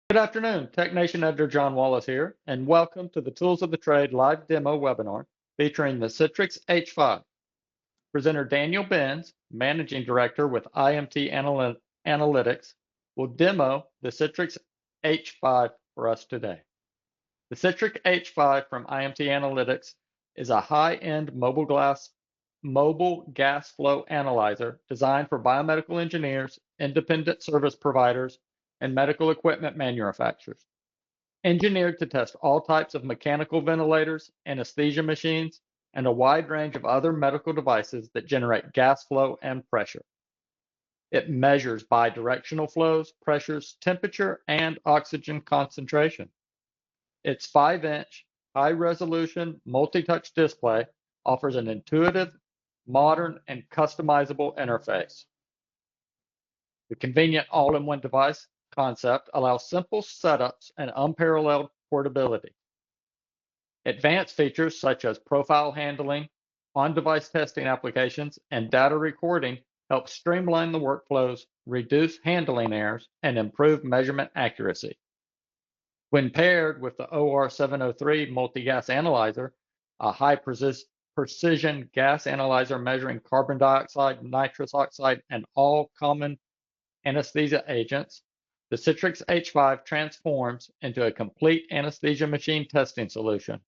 Good afternoon, TechNation editor John Wallace here, and welcome to the Tools of the Trade live demo webinar featuring the CITREX H5. Presenter Daniel Benz, Managing Director with IMT Analytics, will demo the CITREX H5 for us today. The CITREX H5 from IMT Analytics is a high-end mobile gas flow analyzer designed for biomedical engineers, independent service providers, and medical equipment manufacturers. Engineered to test all types of mechanical ventilators, anesthesia machines, and a wide range of other medical devices that generate gas flow and pressure. It measures bidirectional flows, pressures, temperature, and oxygen concentration. Its 5-inch, high-resolution, multi-touch display offers an intuitive, modern, and customizable interface. The convenient all-in-one device concept allows simple setups and unparalleled portability. Advanced features such as profile handling, on-device testing applications, and data recording help streamline the workflows, reduce handling errors, and improve measurement accuracy. When paired with the OR703 multi-gas analyzer, a high-precision gas analyzer measuring carbon dioxide, nitrous oxide, and all common anesthesia agents, the CITREX H5 transforms into a complete anesthesia machine testing solution.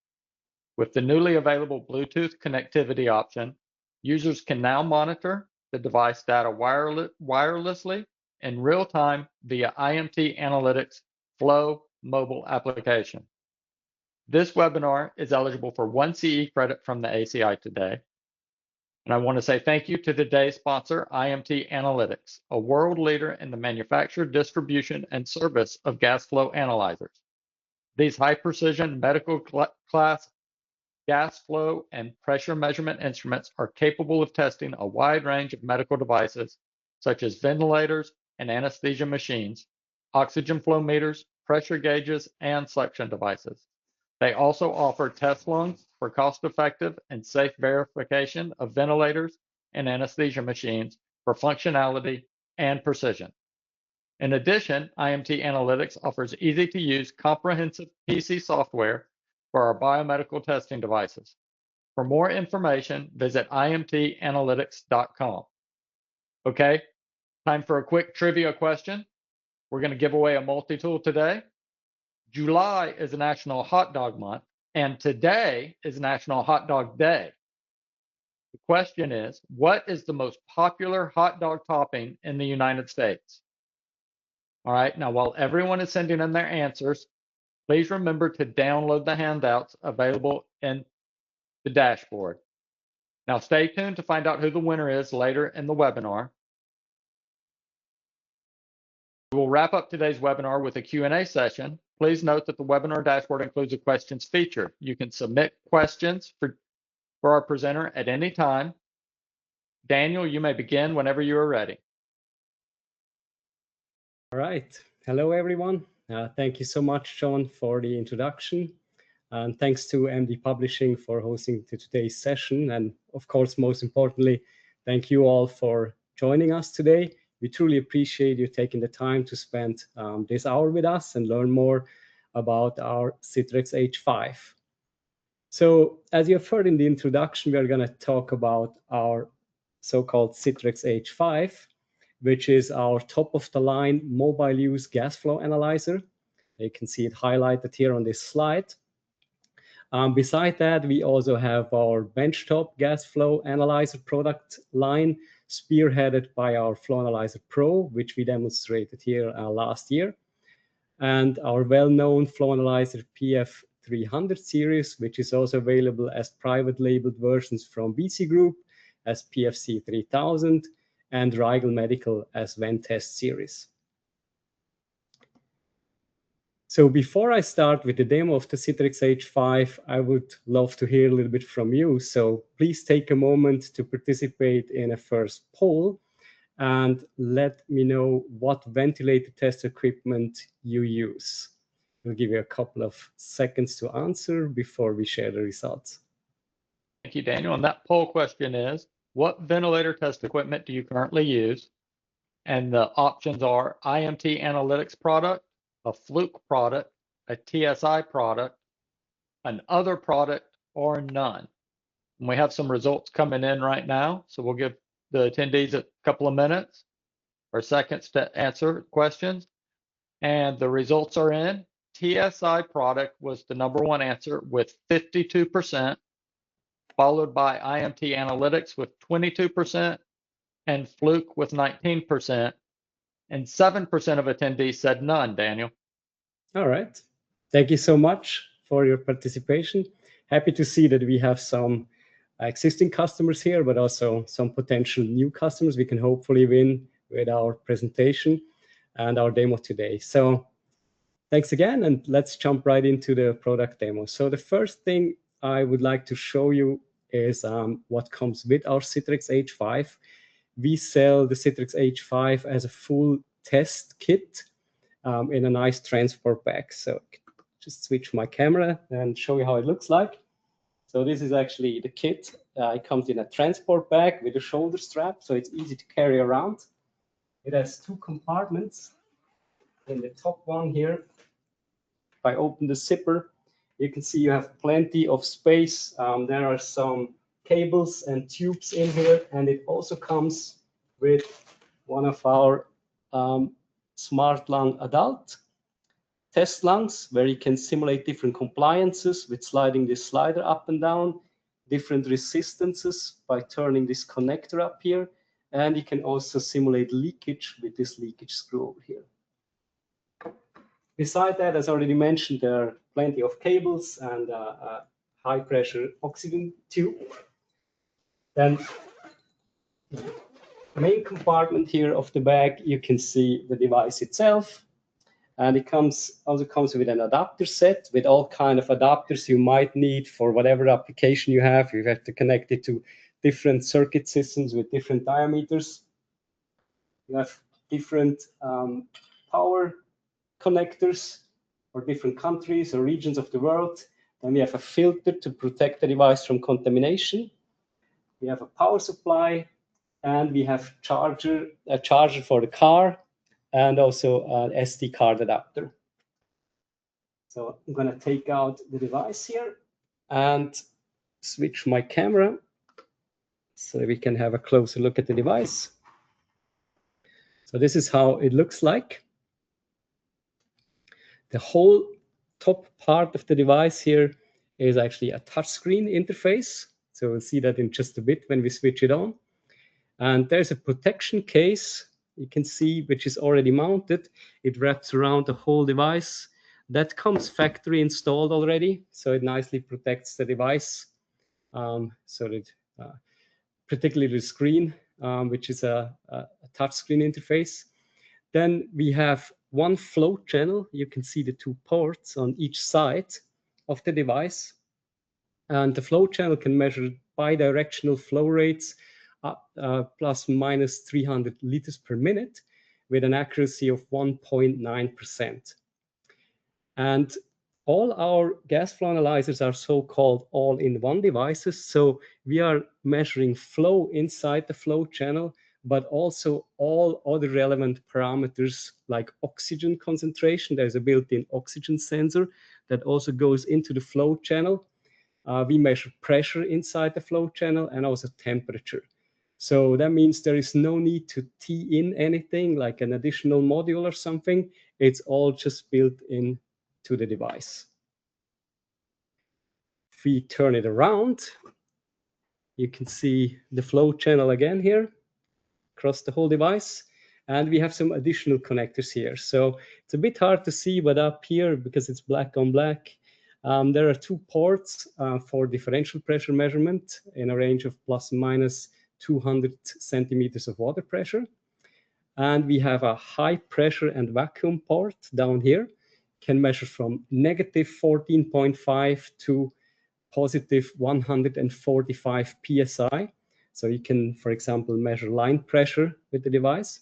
With the newly available Bluetooth connectivity option, users can now monitor the device data wirelessly in real time via IMT Analytics Flow mobile application. This webinar is eligible for 1 CE credit from the ACI today. And I want to say thank you to today's sponsor, IMT Analytics, a world leader in the manufacture, distribution, and service of gas flow analyzers. These high-precision medical class gas flow and pressure measurement instruments are capable of testing a wide range of medical devices, such as ventilators and anesthesia machines, oxygen flow meters, pressure gauges, and suction devices. They also offer test lungs for cost-effective and safe verification of ventilators and anesthesia machines for functionality and precision. In addition, IMT Analytics offers easy-to-use comprehensive PC software for our biomedical testing devices. For more information, visit imtanalytics.com. Okay, time for a quick trivia question. We're going to give away a multi-tool today. July is National Hot Dog Month, and today is National Hot Dog Day. The question is, what is the most popular hot dog topping in the United States? All right, now while everyone is sending in their answers, please remember to download the handouts available in the dashboard. Now stay tuned to find out who the winner is later in the webinar. We will wrap up today's webinar with a Q&A session. Please note that the webinar dashboard includes a questions feature. You can submit questions for our presenter at any time. Daniel, you may begin whenever you are ready. All right. Hello, everyone. Thank you so much, John, for the introduction. And thanks to MD Publishing for hosting today's session. And of course, most importantly, thank you all for joining us today. We truly appreciate you taking the time to spend this hour with us and learn more about our CITREX H5. So as you have heard in the introduction, we are going to talk about our so-called CITREX H5, which is our top-of-the-line mobile use gas flow analyzer. You can see it highlighted here on this slide. Beside that, we also have our benchtop gas flow analyzer product line, spearheaded by our Flow Analyzer Pro, which we demonstrated here last year, and our well-known Flow Analyzer PF300 series, which is also available as private labeled versions from BC Group as PFC 3000 and Rigel Medical as Ventest series. So before I start with the demo of the CITREX H5, I would love to hear a little bit from you. So please take a moment to participate in a first poll and let me know what ventilator test equipment you use. We'll give you a couple of seconds to answer before we share the results. Thank you, Daniel. And that poll question is, what ventilator test equipment do you currently use? And the options are IMT Analytics product, a Fluke product, a TSI product, an other product, or none. And we have some results coming in right now, so we'll give the attendees a couple of minutes or seconds to answer questions. And the results are in. TSI product was the #1 answer with 52%, followed by IMT Analytics with 22%, and Fluke with 19%. And 7% of attendees said none, Daniel. All right. Thank you so much for your participation. Happy to see that we have some existing customers here, but also some potential new customers we can hopefully win with our presentation and our demo today. So thanks again, and let's jump right into the product demo. So the first thing I would like to show you is what comes with our CITREX H5. We sell the CITREX H5 as a full test kit in a nice transport bag. So just switch my camera and show you how it looks like. So this is actually the kit. It comes in a transport bag with a shoulder strap, so it's easy to carry around. It has 2 compartments. In the top one here, if I open the zipper, you can see you have plenty of space. There are some cables and tubes in here, and it also comes with one of our Smart Lung Adult test lungs, where you can simulate different compliances with sliding this slider up and down, different resistances by turning this connector up here, and you can also simulate leakage with this leakage screw over here. Beside that, as already mentioned, there are plenty of cables and a high pressure oxygen tube. Then the main compartment here of the bag, you can see the device itself. And it also comes with an adapter set with all kind of adapters you might need for whatever application you have. You have to connect it to different circuit systems with different diameters. You have different power connectors for different countries or regions of the world. Then we have a filter to protect the device from contamination. We have a power supply, and we have a charger for the car, and also an SD card adapter. So I'm going to take out the device here and switch my camera so we can have a closer look at the device. So this is how it looks like. The whole top part of the device here is actually a touchscreen interface. So we'll see that in just a bit when we switch it on. And there's a protection case you can see, which is already mounted. It wraps around the whole device. That comes factory installed already, so it nicely protects the device. So that particularly the screen, which is a touchscreen interface. Then we have one flow channel. You can see the 2 ports on each side of the device. And the flow channel can measure bidirectional flow rates plus minus 300 liters per minute with an accuracy of 1.9%. And all our gas flow analyzers are so-called all-in-one devices. So we are measuring flow inside the flow channel, but also all other relevant parameters like oxygen concentration. There's a built-in oxygen sensor that also goes into the flow channel. We measure pressure inside the flow channel and also temperature. So that means there is no need to tee in anything like an additional module or something. It's all just built in to the device. If we turn it around, you can see the flow channel again here across the whole device. And we have some additional connectors here. So it's a bit hard to see, but up here, because it's black on black, there are 2 ports for differential pressure measurement in a range of plus and minus 200 centimeters of water pressure. And we have a high pressure and vacuum port down here, can measure from negative 14.5 to positive 145 PSI. So you can, for example, measure line pressure with the device.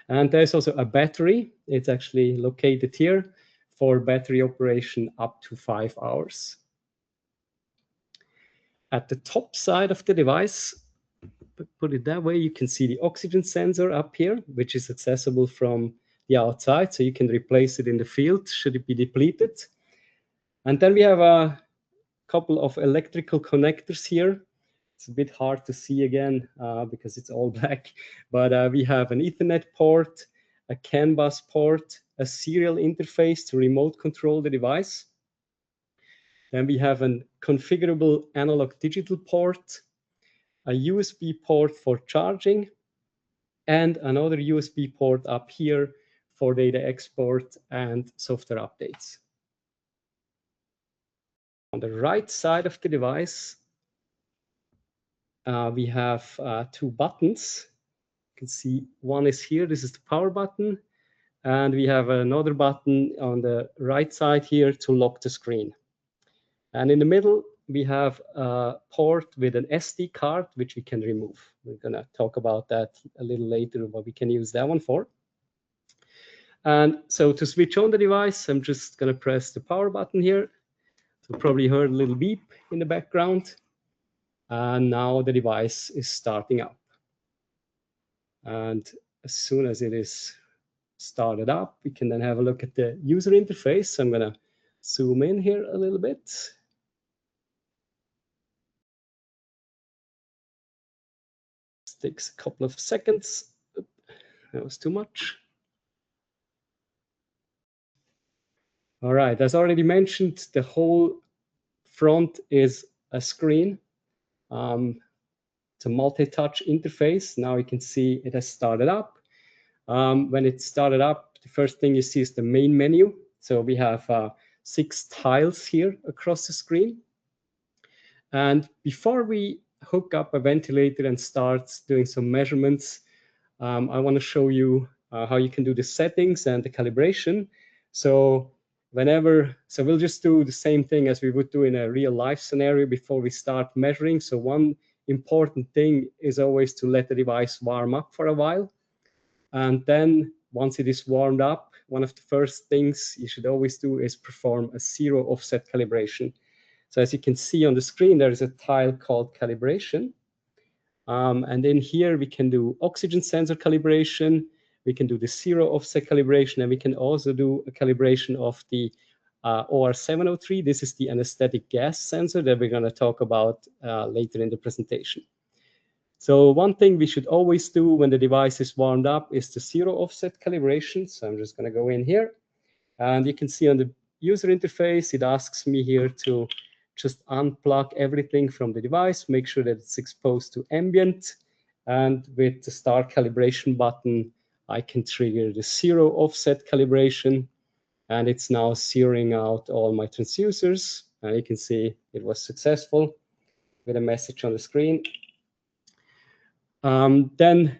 And there's also a battery. It's actually located here for battery operation up to 5 hours. At the top side of the device, put it that way, you can see the oxygen sensor up here, which is accessible from the outside, so you can replace it in the field should it be depleted. And then we have a couple of electrical connectors here. It's a bit hard to see again because it's all black, but we have an Ethernet port, a CAN bus port, a serial interface to remote control the device. Then we have a configurable analog digital port, a USB port for charging, and another USB port up here for data export and software updates. On the right side of the device, we have two buttons. You can see one is here, this is the power button, and we have another button on the right side here to lock the screen. And in the middle, we have a port with an SD card, which we can remove. We're gonna talk about that a little later, what we can use that one for. And so to switch on the device, I'm just gonna press the power button here. So probably heard a little beep in the background. And now the device is starting up. And as soon as it is started up, we can then have a look at the user interface. I'm gonna zoom in here a little bit. This takes a couple of seconds. That was too much. All right, as already mentioned, the whole front is a screen. It's a multi-touch interface. Now you can see it has started up. When it started up, the first thing you see is the main menu. So we have 6 tiles here across the screen. And before we hook up a ventilator and start doing some measurements, I want to show you how you can do the settings and the calibration. So we'll just do the same thing as we would do in a real life scenario before we start measuring. So one important thing is always to let the device warm up for a while. And then once it is warmed up, one of the first things you should always do is perform a zero offset calibration. So as you can see on the screen, there is a tile called calibration. And in here, we can do oxygen sensor calibration. We can do the zero offset calibration, and we can also do a calibration of the OR703. This is the anesthetic gas sensor that we're going to talk about later in the presentation. So one thing we should always do when the device is warmed up is the zero offset calibration. So I'm just going to go in here, and you can see on the user interface, it asks me here to just unplug everything from the device, make sure that it's exposed to ambient, and with the start calibration button, I can trigger the zero offset calibration, and it's now zeroing out all my transducers. And you can see it was successful with a message on the screen. Then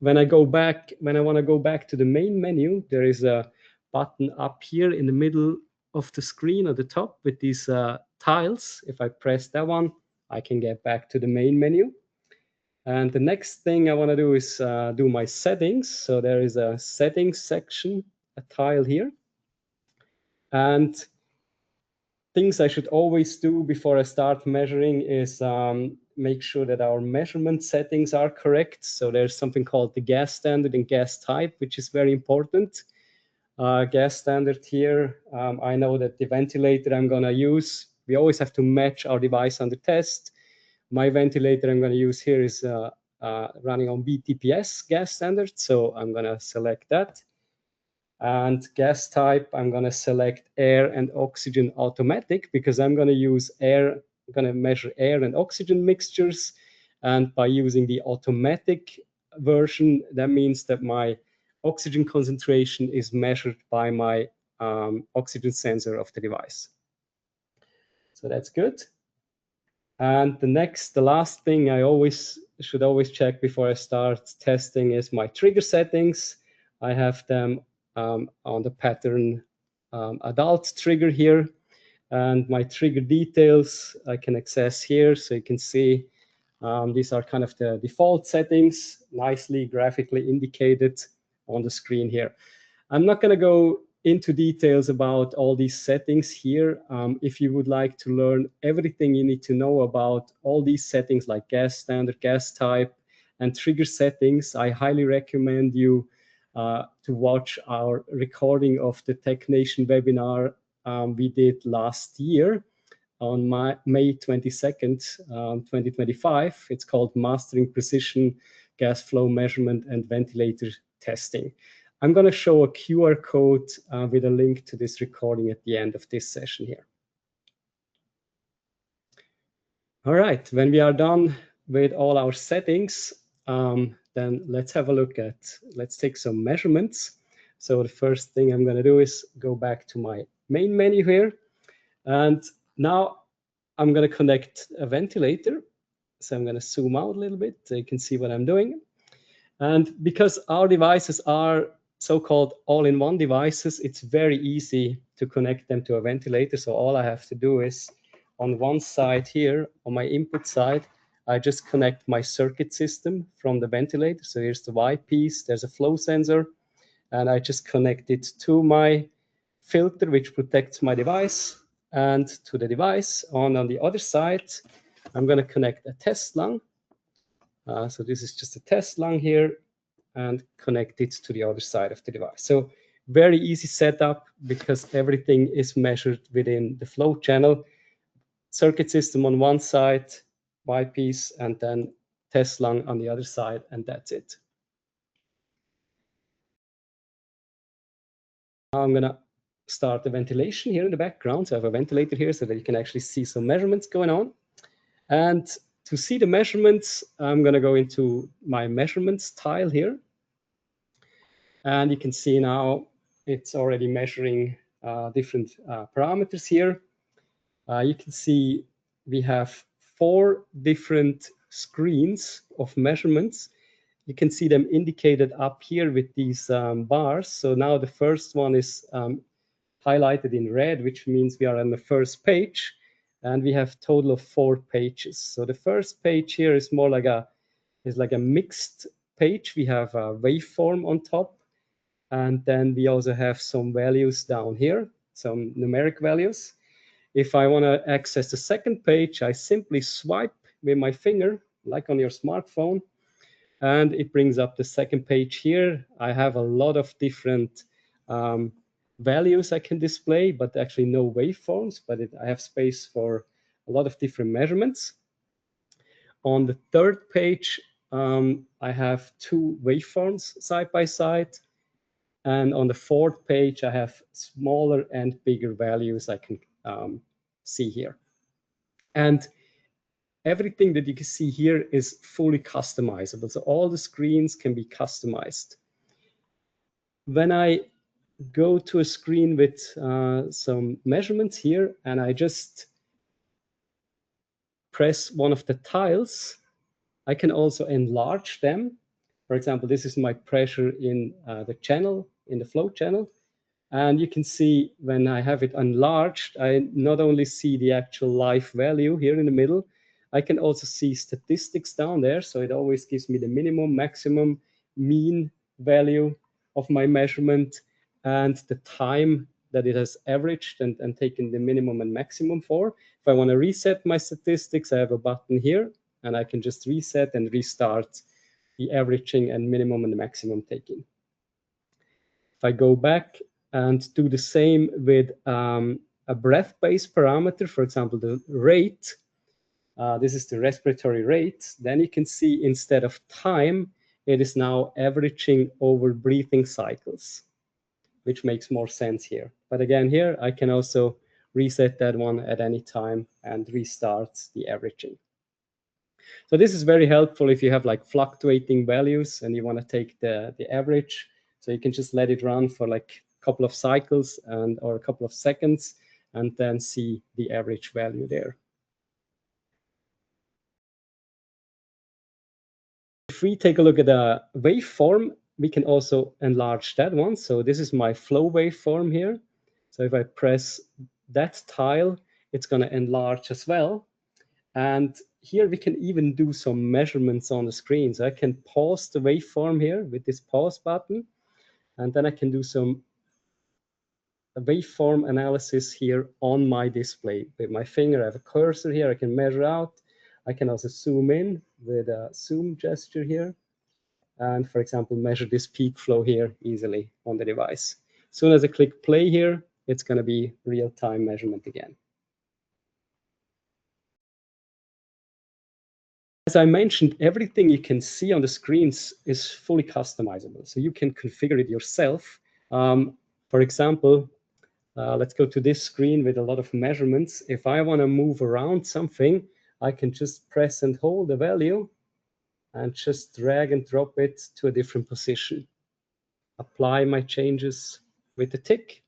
when I want to go back to the main menu, there is a button up here in the middle of the screen at the top with these tiles. If I press that one, I can get back to the main menu. And the next thing I want to do is do my settings. So there is a settings section, a tile here. And things I should always do before I start measuring is make sure that our measurement settings are correct. So there's something called the gas standard and gas type, which is very important. Gas standard here, I know that the ventilator I'm going to use, we always have to match our device under test. My ventilator I'm going to use here is running on BTPS gas standard, so I'm going to select that. And gas type, I'm going to select air and oxygen automatic because I'm going to use air, I'm going to measure air and oxygen mixtures. And by using the automatic version, that means that my oxygen concentration is measured by my oxygen sensor of the device. So that's good. And the last thing I should always check before I start testing is my trigger settings. I have them on the pattern adult trigger here, and my trigger details I can access here. So you can see these are kind of the default settings, nicely graphically indicated on the screen here. I'm not going to go into details about all these settings here. If you would like to learn everything you need to know about all these settings like gas standard, gas type, and trigger settings, I highly recommend you to watch our recording of the TechNation webinar we did last year on May 22nd, 2025. It's called Mastering Precision Gas Flow Measurement and Ventilator Testing. I'm going to show a QR code with a link to this recording at the end of this session here. All right, when we are done with all our settings, then let's have a look at, let's take some measurements. So the first thing I'm going to do is go back to my main menu here. And now I'm going to connect a ventilator. So I'm going to zoom out a little bit so you can see what I'm doing. And because our devices are so-called all-in-one devices, it's very easy to connect them to a ventilator. So all I have to do is on one side here, on my input side, I just connect my circuit system from the ventilator. So here's the Y piece, there's a flow sensor, and I just connect it to my filter, which protects my device, and to the device. On the other side, I'm going to connect a test lung. So this is just a test lung here, and connect it to the other side of the device. So very easy setup because everything is measured within the flow channel. Circuit system on one side, Y piece, and then test lung on the other side, and that's it. Now I'm gonna start the ventilation here in the background. So I have a ventilator here so that you can actually see some measurements going on. And to see the measurements, I'm gonna go into my measurements tile here. And you can see now it's already measuring different parameters here. You can see we have 4 different screens of measurements. You can see them indicated up here with these bars. So now the first one is highlighted in red, which means we are on the first page, and we have a total of 4 pages. So the first page here is more like a mixed page. We have a waveform on top, and then we also have some values down here, some numeric values. If I want to access the second page, I simply swipe with my finger, like on your smartphone, and it brings up the second page here. I have a lot of different values I can display, but actually no waveforms, but I have space for a lot of different measurements. On the third page, I have 2 waveforms side by side. And on the fourth page, I have smaller and bigger values I can see here. And everything that you can see here is fully customizable. So all the screens can be customized. When I go to a screen with some measurements here, and I just press one of the tiles, I can also enlarge them. For example, this is my pressure in the channel, in the flow channel. And you can see when I have it enlarged, I not only see the actual live value here in the middle, I can also see statistics down there. So it always gives me the minimum, maximum, mean value of my measurement and the time that it has averaged and taken the minimum and maximum for. If I want to reset my statistics, I have a button here, and I can just reset and restart the averaging and minimum and the maximum taken. If I go back and do the same with a breath-based parameter, for example, the rate, this is the respiratory rate, then you can see instead of time, it is now averaging over breathing cycles, which makes more sense here. But again, here I can also reset that one at any time and restart the averaging. So this is very helpful if you have like fluctuating values and you want to take the average. So you can just let it run for like a couple of cycles or a couple of seconds and then see the average value there. If we take a look at a waveform, we can also enlarge that one. So this is my flow waveform here. So if I press that tile, it's going to enlarge as well. And here we can even do some measurements on the screen. So I can pause the waveform here with this pause button, and then I can do some waveform analysis here on my display. With my finger, I have a cursor here, I can measure out. I can also zoom in with a zoom gesture here. and, for example, measure this peak flow here easily on the device. As soon as I click play here, it's going to be real-time measurement again. As I mentioned, everything you can see on the screens is fully customizable, so you can configure it yourself. For example, let's go to this screen with a lot of measurements. If I want to move around something, I can just press and hold the value and just drag and drop it to a different position. Apply my changes with the tick,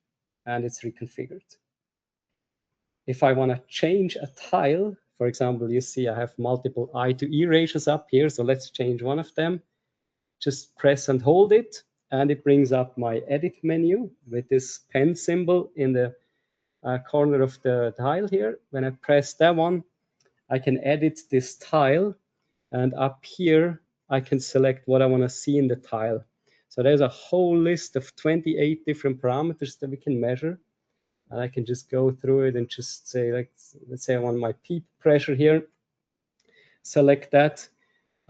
and it's reconfigured. If I want to change a tile, for example, you see I have multiple I to E ratios up here, so let's change one of them. Just press and hold it, and it brings up my edit menu with this pen symbol in the corner of the tile here. When I press that one, I can edit this tile, and up here I can select what I want to see in the tile. So there's a whole list of 28 different parameters that we can measure, and I can just go through it and just say, like, let's say I want my peak pressure here, select that.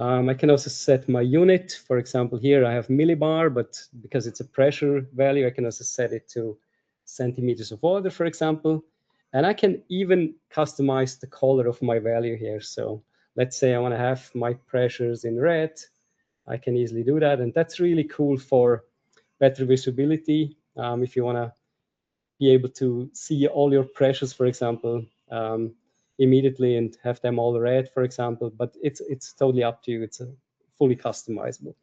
I can also set my unit. For example, here I have millibar, but because it's a pressure value, I can also set it to centimeters of water, for example. And I can even customize the color of my value here. So let's say I want to have my pressures in red. I can easily do that. And that's really cool for better visibility. If you want to be able to see all your pressures, for example, immediately and have them all red, for example, but it's totally up to you. It's fully customizable.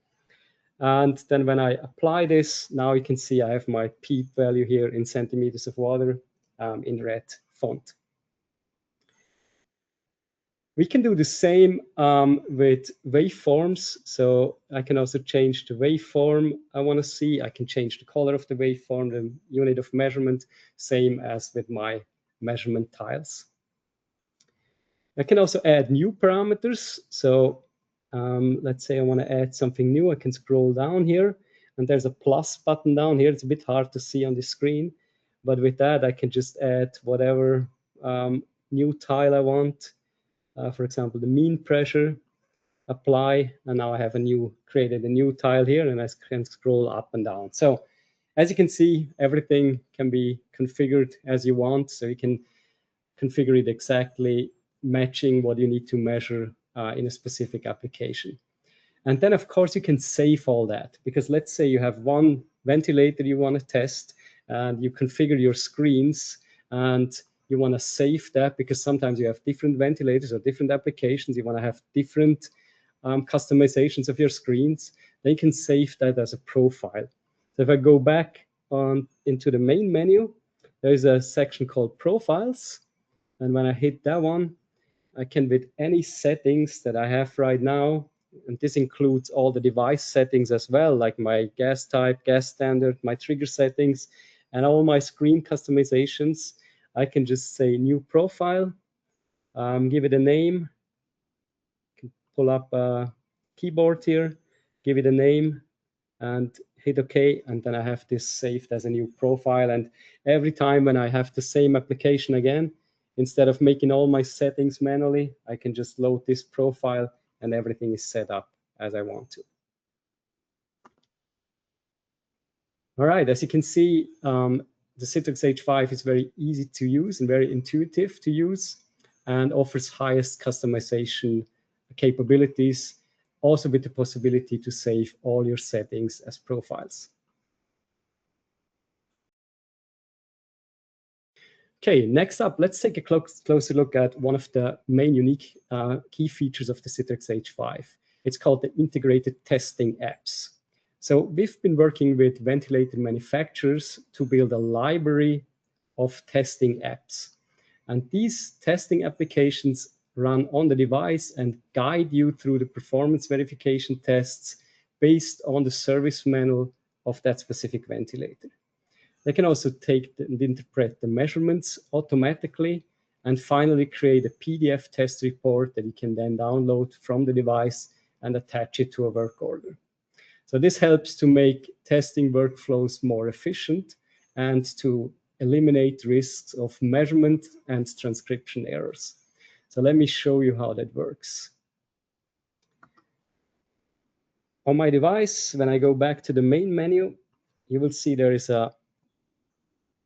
And then when I apply this, now you can see I have my peak value here in centimeters of water in red font. We can do the same with waveforms. So I can also change the waveform I want to see. I can change the color of the waveform, the unit of measurement, same as with my measurement tiles. I can also add new parameters. So let's say I want to add something new. I can scroll down here, and there's a plus button down here. It's a bit hard to see on the screen, but with that, I can just add whatever new tile I want. For example, the mean pressure, apply, and now I have created a new tile here, and I can scroll up and down. So as you can see, everything can be configured as you want. So you can configure it exactly matching what you need to measure in a specific application. And then, of course, you can save all that, because let's say you have one ventilator you want to test, and you configure your screens, and you want to save that because sometimes you have different ventilators or different applications. You want to have different customizations of your screens. Then you can save that as a profile. So if I go back into the main menu, there's a section called Profiles. And when I hit that one, I can, with any settings that I have right now, and this includes all the device settings as well, like my gas type, gas standard, my trigger settings, and all my screen customizations. I can just say new profile, give it a name, pull up a keyboard here, give it a name, and hit OK. And then I have this saved as a new profile. And every time when I have the same application again, instead of making all my settings manually, I can just load this profile and everything is set up as I want to. All right, as you can see, the CITREX H5 is very easy to use and very intuitive to use, and offers highest customization capabilities, also with the possibility to save all your settings as profiles. Okay, next up, let's take a closer look at one of the main unique key features of the CITREX H5. It's called the integrated testing apps. So we've been working with ventilator manufacturers to build a library of testing apps. And these testing applications run on the device and guide you through the performance verification tests based on the service manual of that specific ventilator. They can also take and interpret the measurements automatically, and finally create a PDF test report that you can then download from the device and attach it to a work order. So this helps to make testing workflows more efficient and to eliminate risks of measurement and transcription errors. So let me show you how that works. on my device, when I go back to the main menu, you will see there is a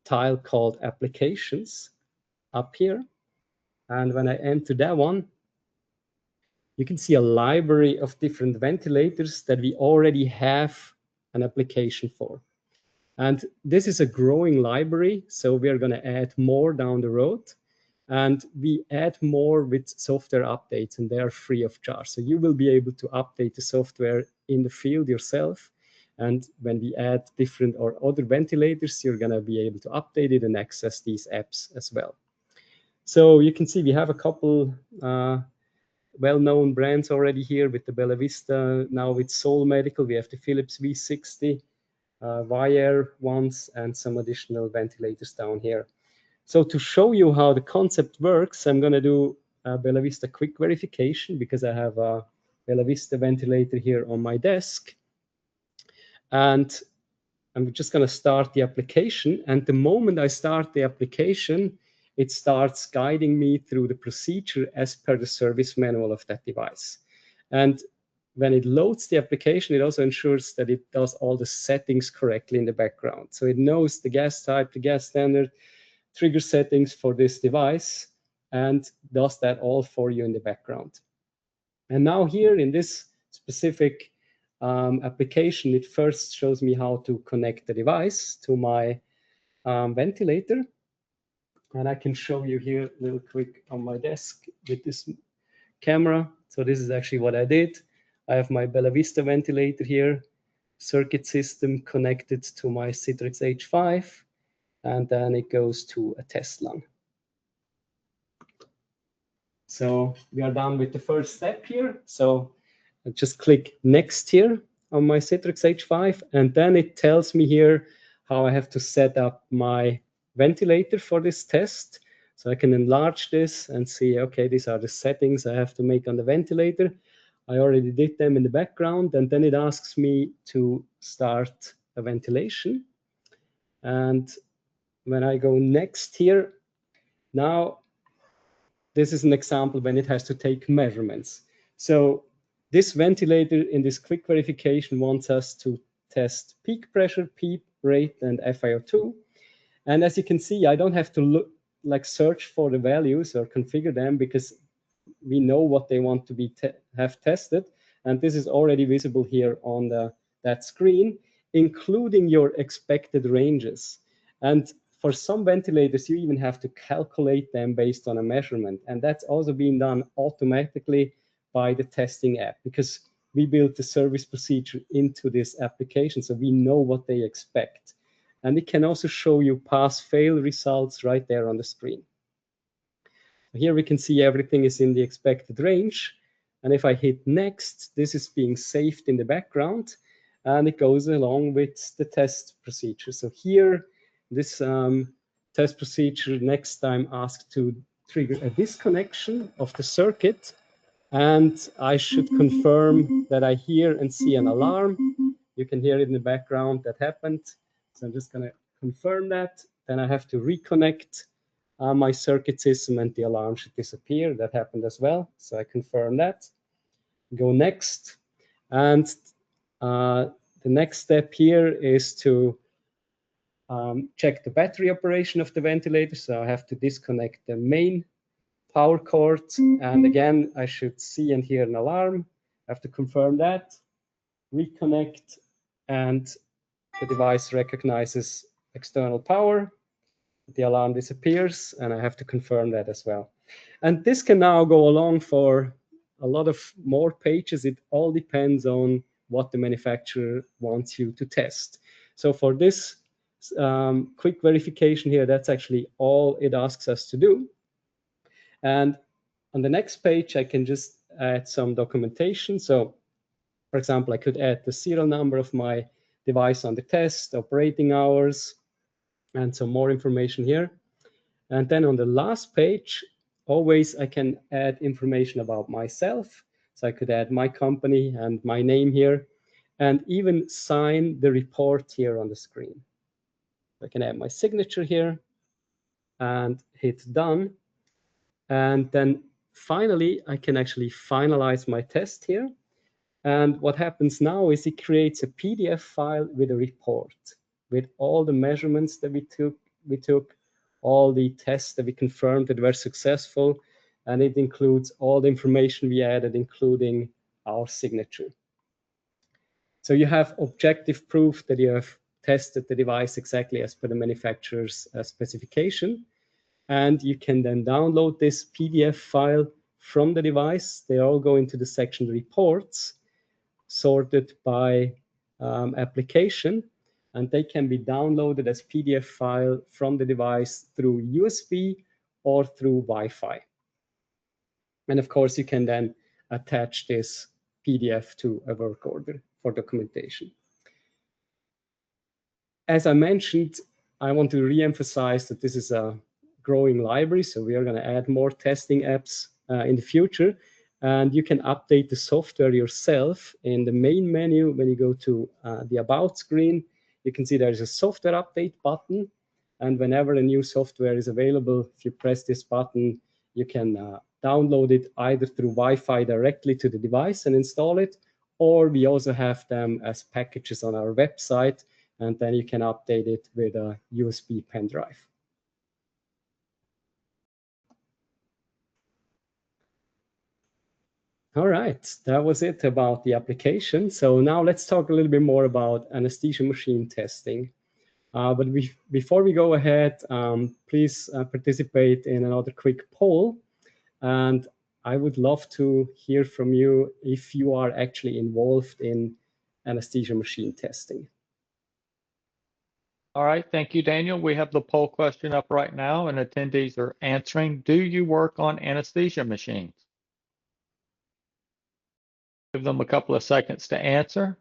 tile called Applications up here. And when I enter that one, you can see a library of different ventilators that we already have an application for. And this is a growing library, so we are going to add more down the road. And we add more with software updates, and they are free of charge. So you will be able to update the software in the field yourself. And when we add different or other ventilators, you're going to be able to update it and access these apps as well. So you can see we have a couple well-known brands already here with the Bella Vista. Now with Sol Medical, we have the Philips V60, Wire ones, and some additional ventilators down here. So to show you how the concept works, I'm going to do a Bella Vista quick verification because I have a Bella Vista ventilator here on my desk. And I'm just going to start the application. And the moment I start the application, it starts guiding me through the procedure as per the service manual of that device. And when it loads the application, it also ensures that it does all the settings correctly in the background. So it knows the gas type, the gas standard, trigger settings for this device, and does that all for you in the background. And now here in this specific application, it first shows me how to connect the device to my ventilator. And I can show you here a little quick on my desk with this camera. So this is actually what I did. I have my Bella Vista ventilator here, circuit system connected to my CITREX H5, and then it goes to a test lung. So we are done with the first step here. So I just click next here on my CITREX H5, and then it tells me here how I have to set up my ventilator for this test. So I can enlarge this and see, okay, these are the settings I have to make on the ventilator. I already did them in the background, and then it asks me to start a ventilation. And when I go next here, now this is an example when it has to take measurements. So this ventilator in this quick verification wants us to test peak pressure, PEEP rate, and FiO2. And as you can see, I don't have to look like search for the values or configure them because we know what they want to be have tested. And this is already visible here on that screen, including your expected ranges. And for some ventilators, you even have to calculate them based on a measurement. And that's also being done automatically by the testing app because we built the service procedure into this application, so we know what they expect. And it can also show you pass-fail results right there on the screen. Here we can see everything is in the expected range. And if I hit next, this is being saved in the background and it goes along with the test procedure. So here, this test procedure next time asks to trigger a disconnection of the circuit. And I should confirm that I hear and see an alarm. You can hear it in the background that happened. So I'm just going to confirm that. Then I have to reconnect my circuit system and the alarm should disappear. That happened as well. So I confirm that. Go next. And the next step here is to check the battery operation of the ventilator. So I have to disconnect the main power cord. And again, I should see and hear an alarm. I have to confirm that, reconnect, and the device recognizes external power. The alarm disappears, and I have to confirm that as well. And this can now go along for a lot of more pages. It all depends on what the manufacturer wants you to test. So for this quick verification here, that's actually all it asks us to do. And on the next page, I can just add some documentation. So for example, I could add the serial number of my device on the test, operating hours, and some more information here. And then on the last page, always I can add information about myself. So I could add my company and my name here, and even sign the report here on the screen. I can add my signature here and hit done. And then finally, I can actually finalize my test here. And what happens now is it creates a PDF file with a report with all the measurements that we took, all the tests that we confirmed that were successful, and it includes all the information we added, including our signature. So you have objective proof that you have tested the device exactly as per the manufacturer's specification. And you can then download this PDF file from the device. They all go into the section reports, sorted by application, and they can be downloaded as PDF file from the device through USB or through Wi-Fi. And of course, you can then attach this PDF to a work order for documentation. As I mentioned, I want to re-emphasize that this is a growing library, so we are going to add more testing apps in the future. And you can update the software yourself in the main menu. When you go to the About screen, you can see there's a software update button. And whenever a new software is available, if you press this button, you can download it either through Wi-Fi directly to the device and install it, or we also have them as packages on our website, and then you can update it with a USB pen drive. All right, that was it about the application. So now let's talk a little bit more about anesthesia machine testing. But before we go ahead, please participate in another quick poll. And I would love to hear from you if you are actually involved in anesthesia machine testing. All right, thank you, Daniel. We have the poll question up right now, and attendees are answering. Do you work on anesthesia machines? Give them a couple of seconds to answer.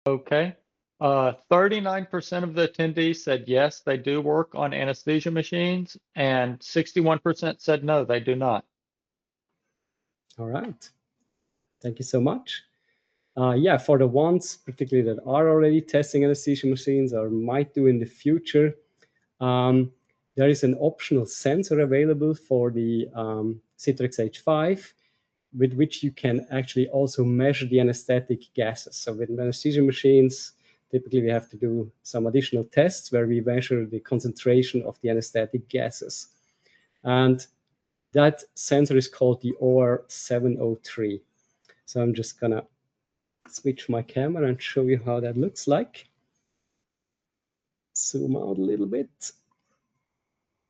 Okay. 39% of the attendees said yes, they do work on anesthesia machines, and 61% said no, they do not. All right. Thank you so much. Yeah, for the ones particularly that are already testing anesthesia machines or might do in the future, there is an optional sensor available for the CITREX H5, with which you can actually also measure the anesthetic gases. So with anesthesia machines, typically we have to do some additional tests where we measure the concentration of the anesthetic gases. And that sensor is called the OR703. So I'm just gonna switch my camera and show you how that looks like. Zoom out a little bit.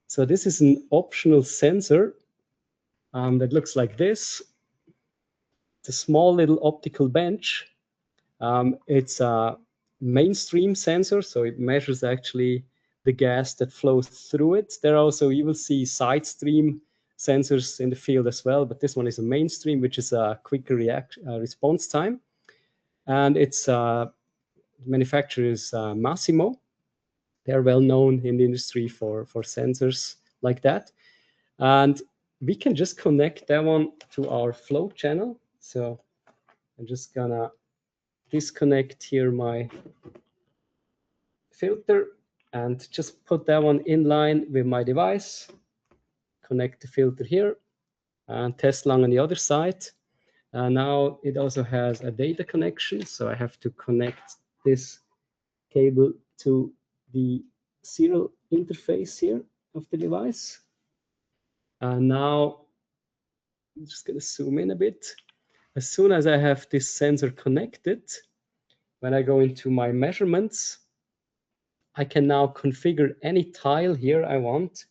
So this is an optional sensor that looks like this. It's a small little optical bench. It's a mainstream sensor, so it measures actually the gas that flows through it. There also, you will see side stream sensors in the field as well, but this one is a mainstream, which is a quicker response time. And its manufacturer is Massimo. They're well known in the industry for sensors like that. And we can just connect that one to our flow channel. So I'm just gonna disconnect here my filter and just put that one in line with my device. Connect the filter here and test lung on the other side. Now it also has a data connection, so I have to connect this cable to the serial interface here of the device. And now I'm just going to zoom in a bit. As soon as I have this sensor connected, when I go into my measurements, I can now configure any tile here I want.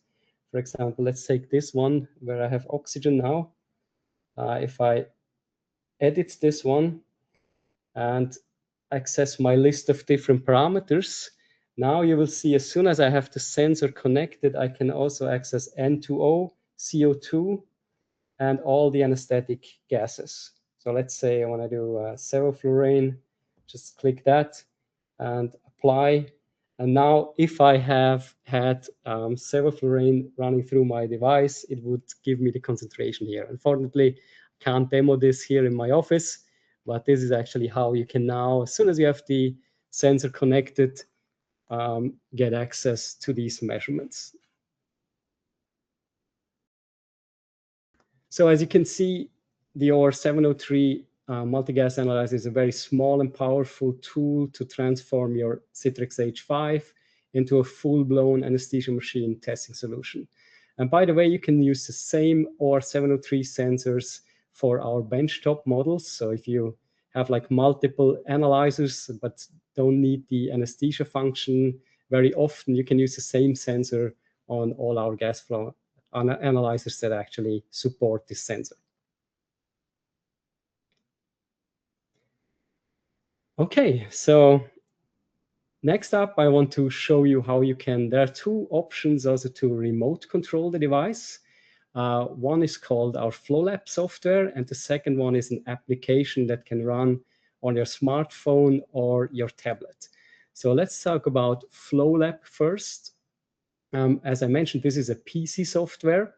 For example, let's take this one where I have oxygen now. If I edit this one and access my list of different parameters, now you will see as soon as I have the sensor connected, I can also access N2O, CO2, and all the anesthetic gases. So let's say I want to do sevoflurane, just click that and apply. And now if I have had sevoflurane running through my device, it would give me the concentration here. Unfortunately, I can't demo this here in my office, but this is actually how you can now, as soon as you have the sensor connected, get access to these measurements. So as you can see, the OR703 multi-gas analyzer is a very small and powerful tool to transform your CITREX H5 into a full-blown anesthesia machine testing solution. And by the way, you can use the same OR703 sensors for our benchtop models. So if you have like multiple analyzers but don't need the anesthesia function very often, you can use the same sensor on all our gas flow analyzers that actually support this sensor. Okay, so next up, I want to show you how you can, there are two options also to remote control the device. One is called our FlowLab software, and the second one is an application that can run on your smartphone or your tablet. So let's talk about FlowLab first. As I mentioned, this is a PC software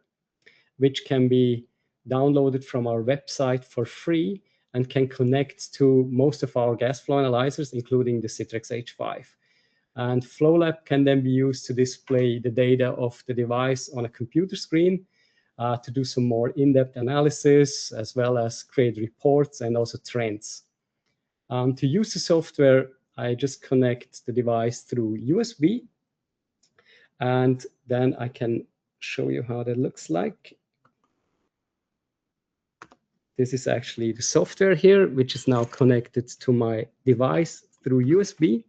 which can be downloaded from our website for free and can connect to most of our gas flow analyzers, including the CITREX H5. And FlowLab can then be used to display the data of the device on a computer screen to do some more in-depth analysis, as well as create reports and also trends. To use the software, I just connect the device through USB, and then I can show you how that looks like. This is actually the software here, which is now connected to my device through USB.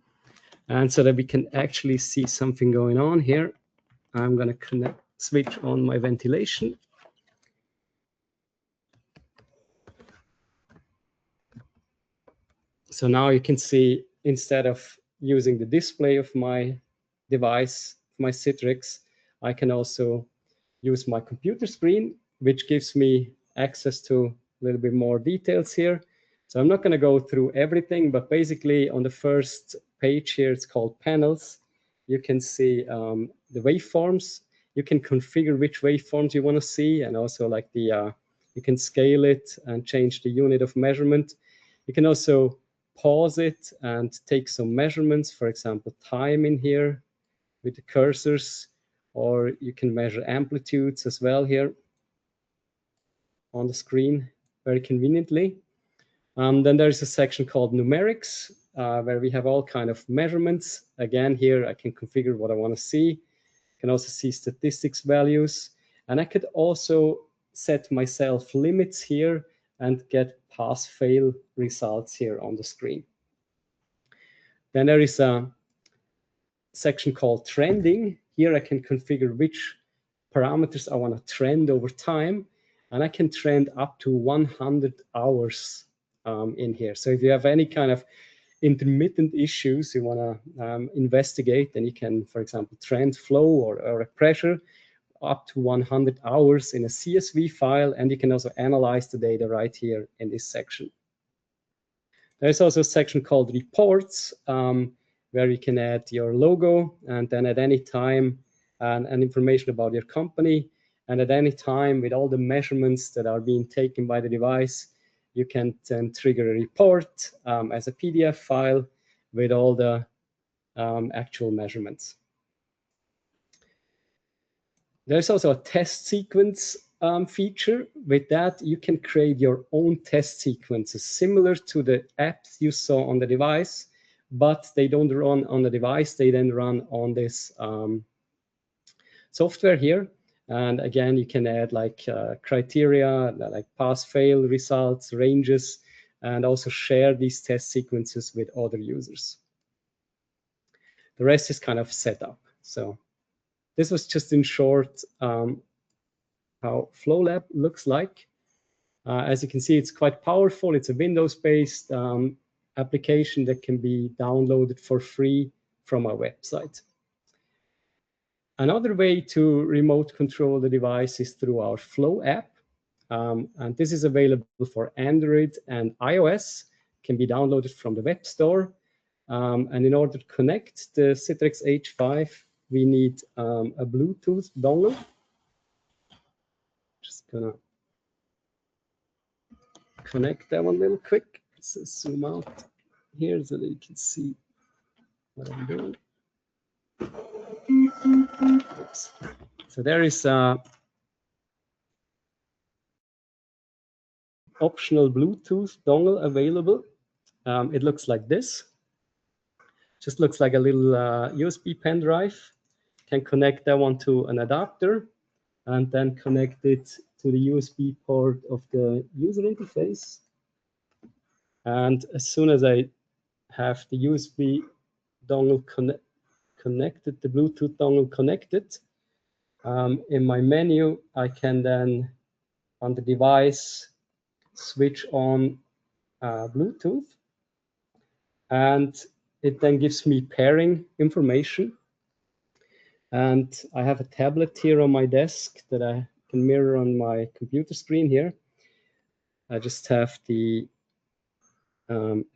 And so that we can actually see something going on here, I'm going to switch on my ventilation. So now you can see, instead of using the display of my device, my CITREX, I can also use my computer screen, which gives me access to a little bit more details here. So I'm not going to go through everything, but basically on the first page here, it's called panels. You can see the waveforms. You can configure which waveforms you want to see, and also like the you can scale it and change the unit of measurement. You can also pause it and take some measurements, for example, time in here with the cursors, or you can measure amplitudes as well here on the screen very conveniently. Then there's a section called numerics, where we have all kind of measurements. Again, here I can configure what I want to see. I can also see statistics values, and I could also set myself limits here and get pass-fail results here on the screen. Then there is a section called trending. Here I can configure which parameters I want to trend over time, and I can trend up to 100 hours in here. So if you have any kind of intermittent issues you want to investigate, then you can, for example, trend flow or a pressure up to 100 hours in a CSV file, and you can also analyze the data right here in this section. There's also a section called reports, where you can add your logo, and then at any time and information about your company, and at any time with all the measurements that are being taken by the device, you can then trigger a report as a PDF file with all the actual measurements. There's also a test sequence feature. With that, you can create your own test sequences similar to the apps you saw on the device, but they don't run on the device. They then run on this software here. And again, you can add like criteria, like pass-fail results, ranges, and also share these test sequences with other users. The rest is kind of set up. So this was just in short how FlowLab looks like. As you can see, it's quite powerful. It's a Windows-based application that can be downloaded for free from our website. Another way to remote control the device is through our Flow app. And this is available for Android and iOS, can be downloaded from the web store. And in order to connect the CITREX H5, we need a Bluetooth dongle. Just gonna connect that one real quick. So zoom out here so that you can see what I'm doing. Oops. So there is optional Bluetooth dongle available. It looks like this. Just looks like a little USB pen drive. Can connect that one to an adapter and then connect it to the USB port of the user interface. And as soon as I have the USB dongle connected, the Bluetooth dongle connected, in my menu, I can then, on the device, switch on Bluetooth. And it then gives me pairing information. And I have a tablet here on my desk that I can mirror on my computer screen here. I just have the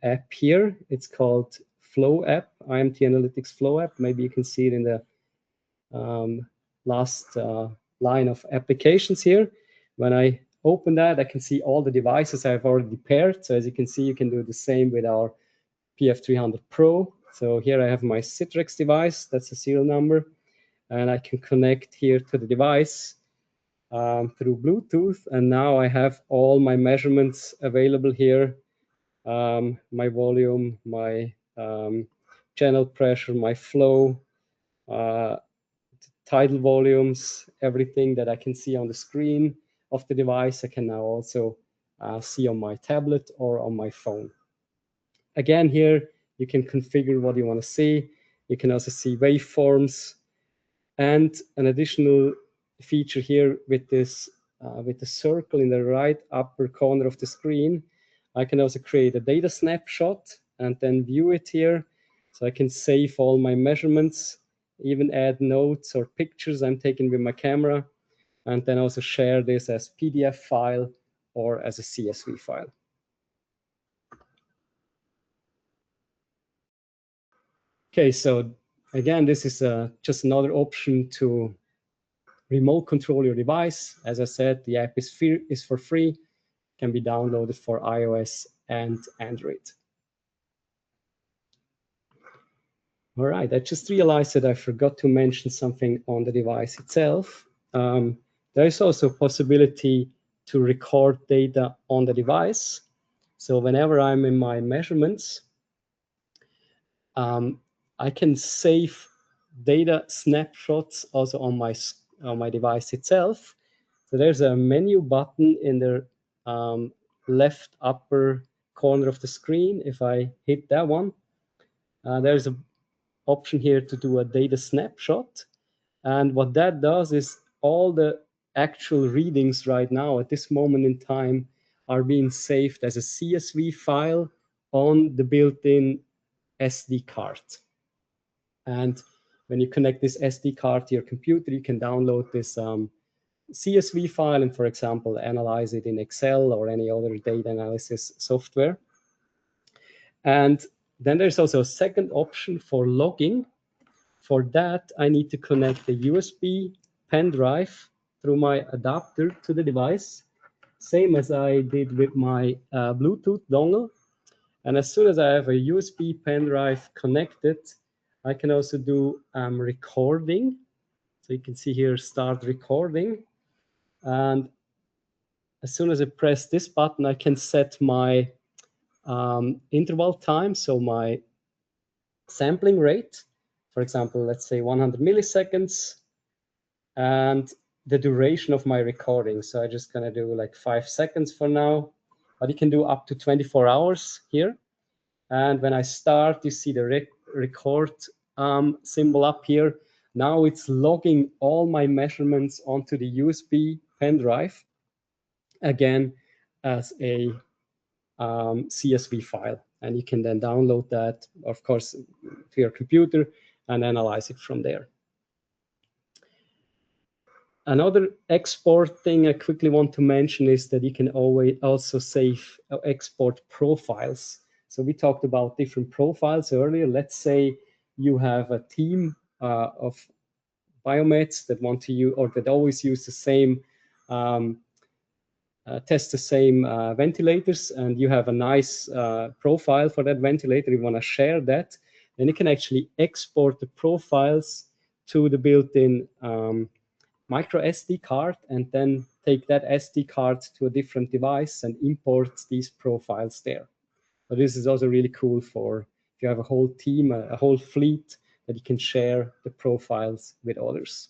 app here. It's called Flow app, IMT Analytics Flow app. Maybe you can see it in the last line of applications here. When I open that, I can see all the devices I've already paired. So as you can see, you can do the same with our PF300 Pro. So here I have my CITREX device. That's the serial number. And I can connect here to the device through Bluetooth. And now I have all my measurements available here. My volume, my channel pressure, my flow, tidal volumes, everything that I can see on the screen of the device, I can now also see on my tablet or on my phone. Again, here you can configure what you want to see. You can also see waveforms, and an additional feature here with this with the circle in the right upper corner of the screen, I can also create a data snapshot and then view it here. So I can save all my measurements, even add notes or pictures I'm taking with my camera, and then also share this as PDF file or as a CSV file. Okay, so again, this is just another option to remote control your device. As I said, the app is for free, can be downloaded for iOS and Android. All right, I just realized that I forgot to mention something on the device itself. There is also a possibility to record data on the device. So whenever I'm in my measurements, I can save data snapshots also on my device itself. So there's a menu button in the left upper corner of the screen. If I hit that one, there's an option here to do a data snapshot. And what that does is all the actual readings right now at this moment in time are being saved as a CSV file on the built-in SD card. And when you connect this SD card to your computer, you can download this CSV file and, for example, analyze it in Excel or any other data analysis software. And then there's also a second option for logging. For that, I need to connect the USB pen drive through my adapter to the device, same as I did with my Bluetooth dongle. And as soon as I have a USB pen drive connected, I can also do recording. So you can see here, start recording. And as soon as I press this button, I can set my interval time, so my sampling rate. For example, let's say 100 milliseconds, and the duration of my recording. So I'm just gonna do like 5 seconds for now, but you can do up to 24 hours here. And when I start, you see the record symbol up here. Now it's logging all my measurements onto the USB pen drive, again, as a CSV file. And you can then download that, of course, to your computer and analyze it from there. Another export thing I quickly want to mention is that you can always also save export profiles. So we talked about different profiles earlier. Let's say you have a team of biomeds that want to use, or that always use the same, test the same ventilators, and you have a nice profile for that ventilator, you want to share that, then you can actually export the profiles to the built-in micro SD card and then take that SD card to a different device and import these profiles there. So this is also really cool for if you have a whole team, a whole fleet, that you can share the profiles with others.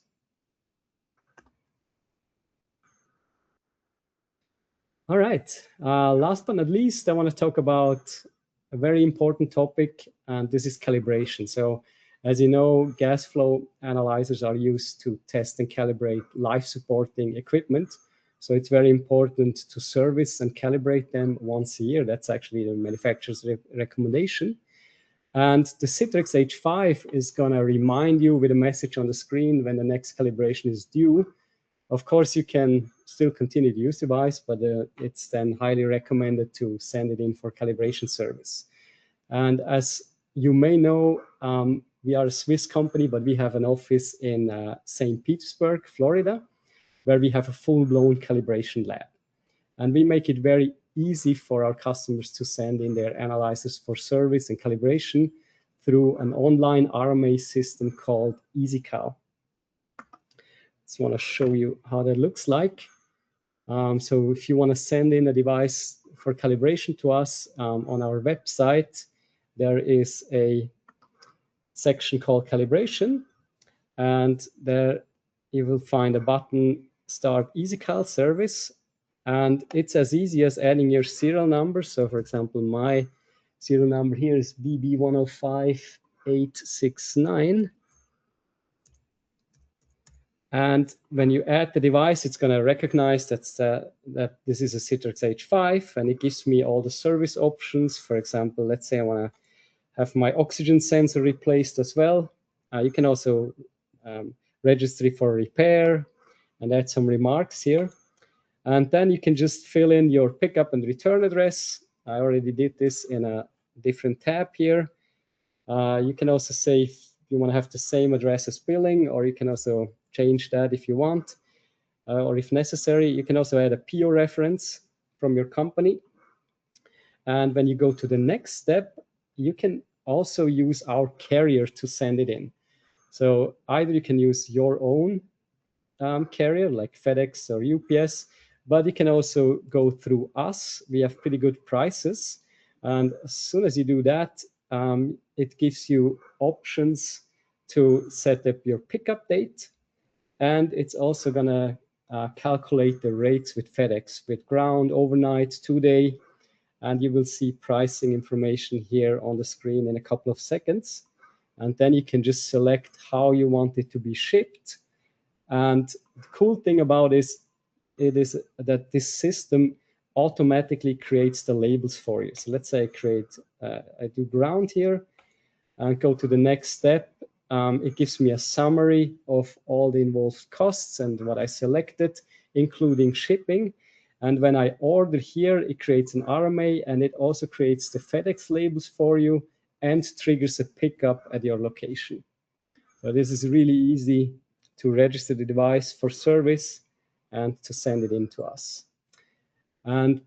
All right, last but not least, I want to talk about a very important topic, and this is calibration. So as you know, gas flow analyzers are used to test and calibrate life supporting equipment. So it's very important to service and calibrate them once a year. That's actually the manufacturer's recommendation. And the CITREX H5 is going to remind you with a message on the screen when the next calibration is due. Of course, you can still continue to use the device, but it's then highly recommended to send it in for calibration service. And as you may know, we are a Swiss company, but we have an office in St. Petersburg, Florida, where we have a full-blown calibration lab. And we make it very easy for our customers to send in their analyzers for service and calibration through an online RMA system called EasyCal. Just want to show you how that looks like. So if you want to send in a device for calibration to us on our website, there is a section called calibration, and there you will find a button, Start EasyCal Service, and it's as easy as adding your serial number. So for example, my serial number here is BB105869. And when you add the device, it's going to recognize that this is a CITREX H5, and it gives me all the service options. For example, let's say I want to have my oxygen sensor replaced as well. You can also register for repair and add some remarks here. And then you can just fill in your pickup and return address. I already did this in a different tab here. You can also say if you want to have the same address as billing, or you can also change that if you want, or if necessary. You can also add a PO reference from your company. And when you go to the next step, you can also use our carrier to send it in. So either you can use your own carrier like FedEx or UPS, but you can also go through us. We have pretty good prices. And as soon as you do that, it gives you options to set up your pickup date. And it's also going to calculate the rates with FedEx, with ground, overnight, 2-day. And you will see pricing information here on the screen in a couple of seconds. And then you can just select how you want it to be shipped. And the cool thing about it is that this system automatically creates the labels for you. So let's say I do ground here and go to the next step. It gives me a summary of all the involved costs and what I selected, including shipping. And when I order here, it creates an RMA, and it also creates the FedEx labels for you and triggers a pickup at your location. So this is really easy to register the device for service and to send it in to us. And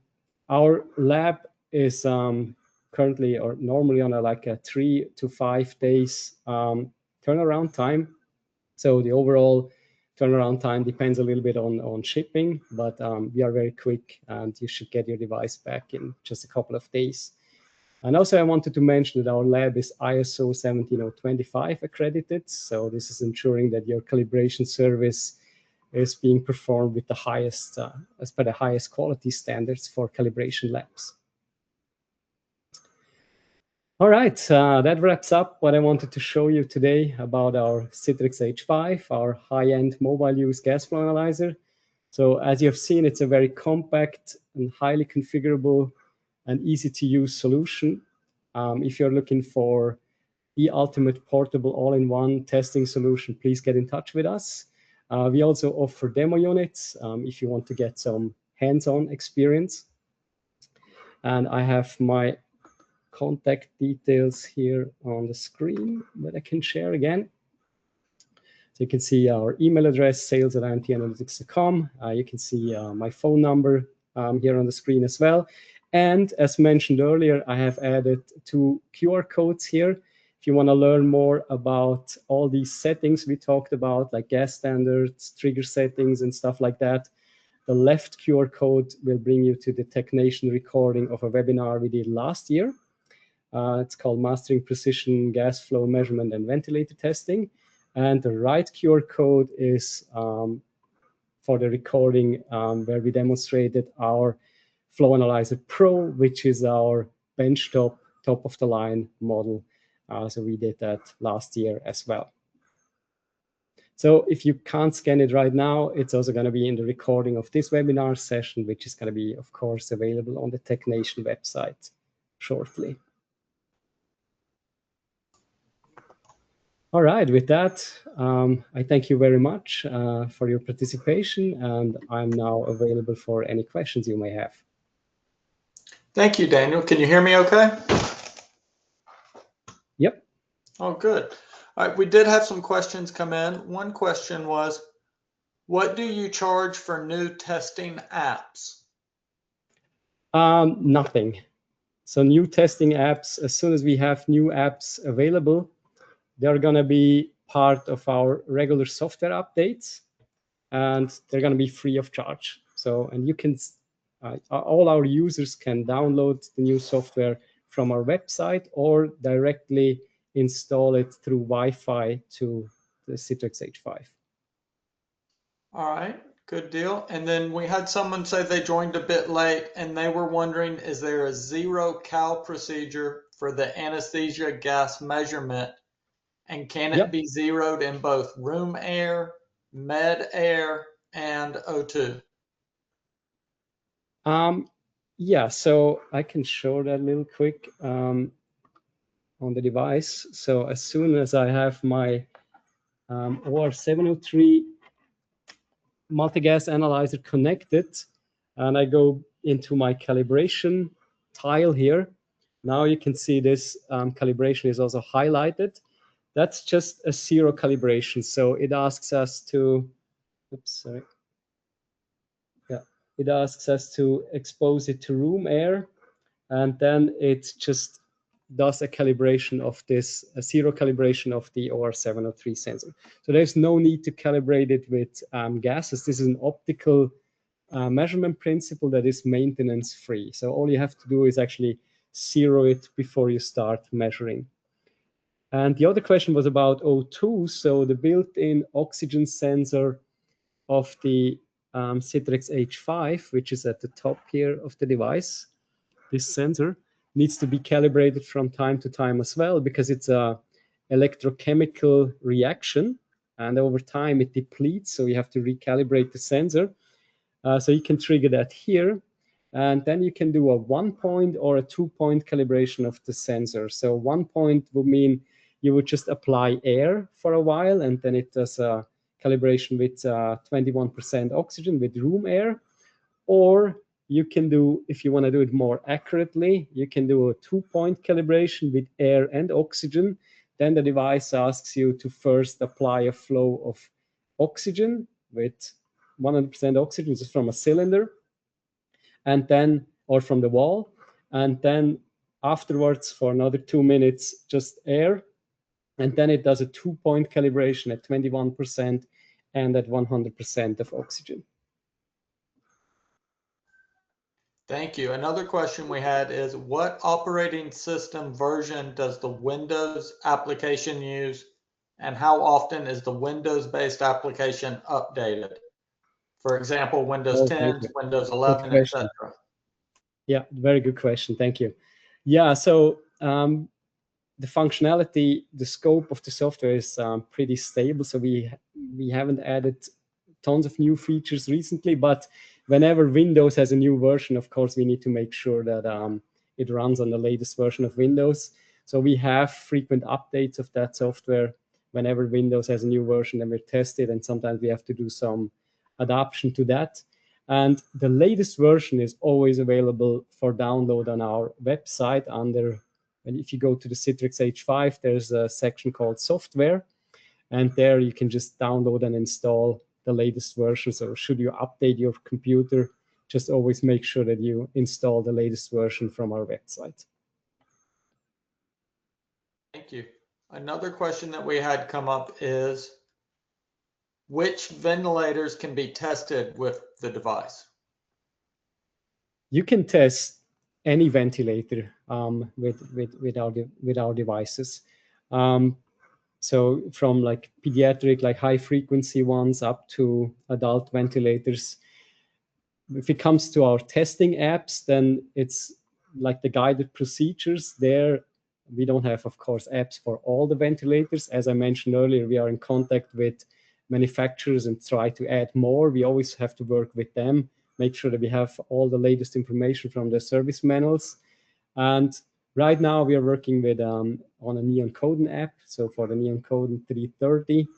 our lab is currently or normally on a 3 to 5 days turnaround time. So the overall turnaround time depends a little bit on shipping, but we are very quick, and you should get your device back in just a couple of days. And also I wanted to mention that our lab is ISO 17025 accredited. So this is ensuring that your calibration service is being performed with the highest, as per the highest quality standards for calibration labs. All right, that wraps up what I wanted to show you today about our CITREX H5, our high-end mobile use gas flow analyzer. So as you have seen, it's a very compact and highly configurable and easy to use solution. If you're looking for the ultimate portable all-in-one testing solution, please get in touch with us. We also offer demo units if you want to get some hands-on experience. And I have my contact details here on the screen that I can share again. So you can see our email address, sales@imtanalytics.com. You can see my phone number here on the screen as well. And as mentioned earlier, I have added 2 QR codes here. If you want to learn more about all these settings we talked about, like gas standards, trigger settings, and stuff like that, The left QR code will bring you to the TechNation recording of a webinar we did last year. It's called Mastering Precision Gas Flow Measurement and Ventilator Testing. And the right QR code is for the recording where we demonstrated our Flow Analyzer Pro, which is our benchtop, top-of-the-line model. So we did that last year as well. So if you can't scan it right now, it's also going to be in the recording of this webinar session, which is going to be, of course, available on the TechNation website shortly. All right, with that, I thank you very much for your participation, and I'm now available for any questions you may have. Thank you, Daniel. Can you hear me okay? Yep. Oh, good. All right, we did have some questions come in. One question was, what do you charge for new testing apps? Nothing. So new testing apps, as soon as we have new apps available, they're going to be part of our regular software updates, and they're going to be free of charge. So, and you can, all our users can download the new software from our website or directly install it through Wi-Fi to the CITREX H5. All right, good deal. And then we had someone say they joined a bit late and they were wondering, is there a zero cal procedure for the anesthesia gas measurement? And can it be zeroed in both room air, med air, and O2? Yeah, so I can show that a little quick on the device. So as soon as I have my OR703 multi-gas analyzer connected, and I go into my calibration tile here, now you can see this calibration is also highlighted. That's just a zero calibration. So it asks us to, oops, sorry. Yeah, it asks us to expose it to room air, and then it just does a calibration of this, a zero calibration of the OR703 sensor. So there's no need to calibrate it with gases. This is an optical measurement principle that is maintenance free. So all you have to do is actually zero it before you start measuring. And the other question was about O2. So the built-in oxygen sensor of the CITREX H5, which is at the top here of the device, this sensor needs to be calibrated from time to time as well, because it's a electrochemical reaction, and over time it depletes, so you have to recalibrate the sensor. So you can trigger that here, and then you can do a 1-point or a 2-point calibration of the sensor. So 1 point would mean you would just apply air for a while, and then it does a calibration with 21% oxygen with room air. Or you can do, if you want to do it more accurately, you can do a 2-point calibration with air and oxygen. Then the device asks you to first apply a flow of oxygen with 100% oxygen just from a cylinder, and then, or from the wall, and then afterwards for another 2 minutes just air, and then it does a 2-point calibration at 21% and at 100% of oxygen. Thank you. Another question we had is, what operating system version does the Windows application use, and how often is the Windows-based application updated? For example, Windows 10, Windows 11, etc. Yeah, very good question. Thank you. Yeah, so the functionality, the scope of the software is pretty stable. So we haven't added tons of new features recently, but whenever Windows has a new version, of course, we need to make sure that it runs on the latest version of Windows. So we have frequent updates of that software whenever Windows has a new version, and we test it, and sometimes we have to do some adaptation to that. And the latest version is always available for download on our website under, and if you go to the CITREX H5, there's a section called software, and there you can just download and install the latest version. So should you update your computer, just always make sure that you install the latest version from our website. Thank you. Another question that we had come up is, which ventilators can be tested with the device? You can test any ventilator with our devices. So from like pediatric, like high frequency ones up to adult ventilators. If it comes to our testing apps, then it's like the guided procedures there. We don't have, of course, apps for all the ventilators. As I mentioned earlier, we are in contact with manufacturers and try to add more. We always have to work with them, make sure that we have all the latest information from the service manuals. And right now we are working with on a Neon Coden app. So for the Neon Coden 330,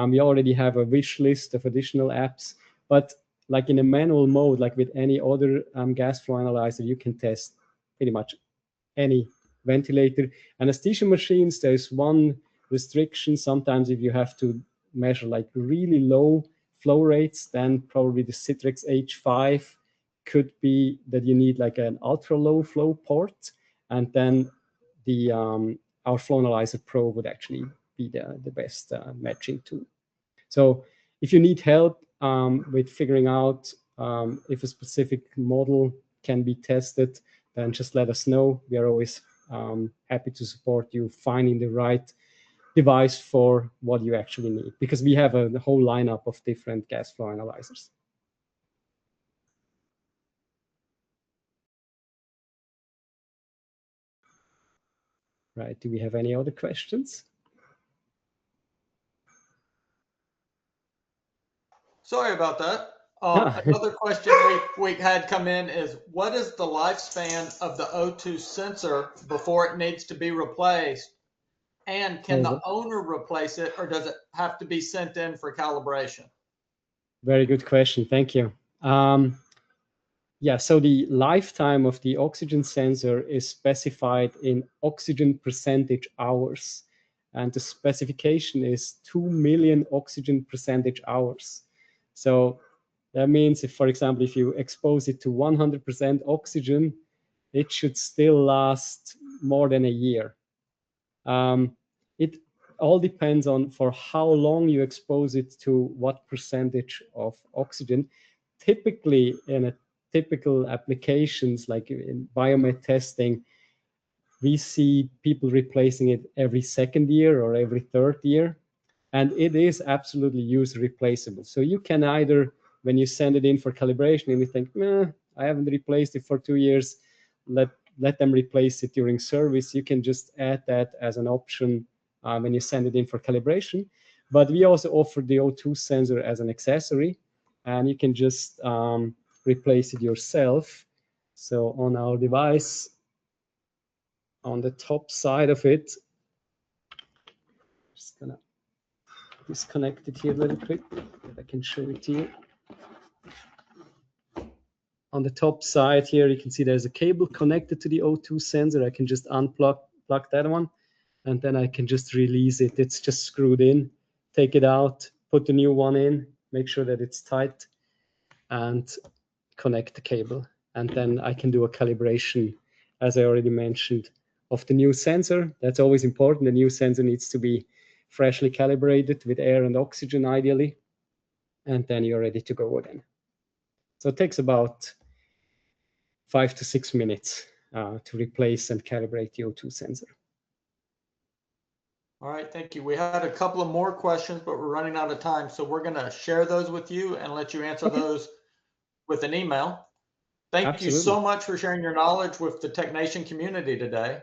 we already have a wish list of additional apps, but like in a manual mode, like with any other gas flow analyzer, you can test pretty much any ventilator. Anesthesia machines, there's one restriction. Sometimes if you have to measure like really low flow rates, then probably the CITREX H5 could be that you need like an ultra low flow port, and then the our Flow Analyzer Pro would actually be the best matching tool. So if you need help with figuring out if a specific model can be tested, then just let us know. We are always happy to support you finding the right device for what you actually need, because we have a whole lineup of different gas flow analyzers. Right, do we have any other questions? Sorry about that. Another question we had come in is, what is the lifespan of the O2 sensor before it needs to be replaced? And can the owner replace it, or does it have to be sent in for calibration? Very good question. Thank you. Yeah, so the lifetime of the oxygen sensor is specified in oxygen percentage hours. And the specification is 2 million oxygen percentage hours. So that means if, for example, if you expose it to 100% oxygen, it should still last more than a year. It all depends on for how long you expose it to what percentage of oxygen. Typically, in a typical applications like in biomed testing, we see people replacing it every second year or every third year, and it is absolutely user replaceable. So you can either, when you send it in for calibration and you think, I haven't replaced it for 2 years, let them replace it during service, you can just add that as an option when you send it in for calibration. But we also offer the O2 sensor as an accessory, and you can just replace it yourself. So on our device, on the top side of it, just gonna disconnect it here really quick, if I can show it to you. On the top side here, you can see there's a cable connected to the O2 sensor. I can just plug that one, and then I can just release it. It's just screwed in. Take it out, put the new one in, make sure that it's tight, and connect the cable. And then I can do a calibration, as I already mentioned, of the new sensor. That's always important. The new sensor needs to be freshly calibrated with air and oxygen, ideally. And then you're ready to go again. So it takes about 5 to 6 minutes to replace and calibrate the O2 sensor. All right, thank you. We had a couple of more questions, but we're running out of time. So we're going to share those with you and let you answer those with an email. Thank you so much for sharing your knowledge with the TechNation community today.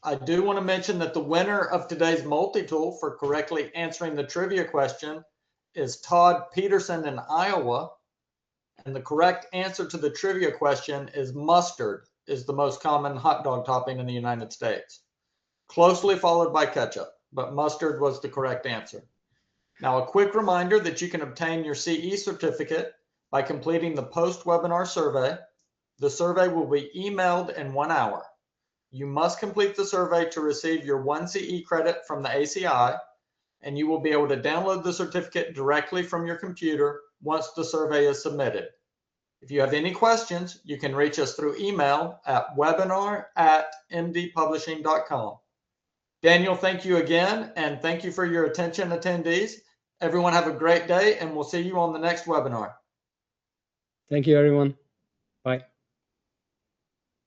I do want to mention that the winner of today's multi-tool for correctly answering the trivia question is Todd Peterson in Iowa. And the correct answer to the trivia question is mustard is the most common hot dog topping in the United States, closely followed by ketchup, but mustard was the correct answer. Now, a quick reminder that you can obtain your CE certificate by completing the post-webinar survey. The survey will be emailed in 1 hour. You must complete the survey to receive your 1 CE credit from the ACI, and you will be able to download the certificate directly from your computer once the survey is submitted. If you have any questions, you can reach us through email at webinar@mdpublishing.com. Daniel, thank you again, and thank you for your attention, attendees. Everyone have a great day, and we'll see you on the next webinar. Thank you, everyone. Bye.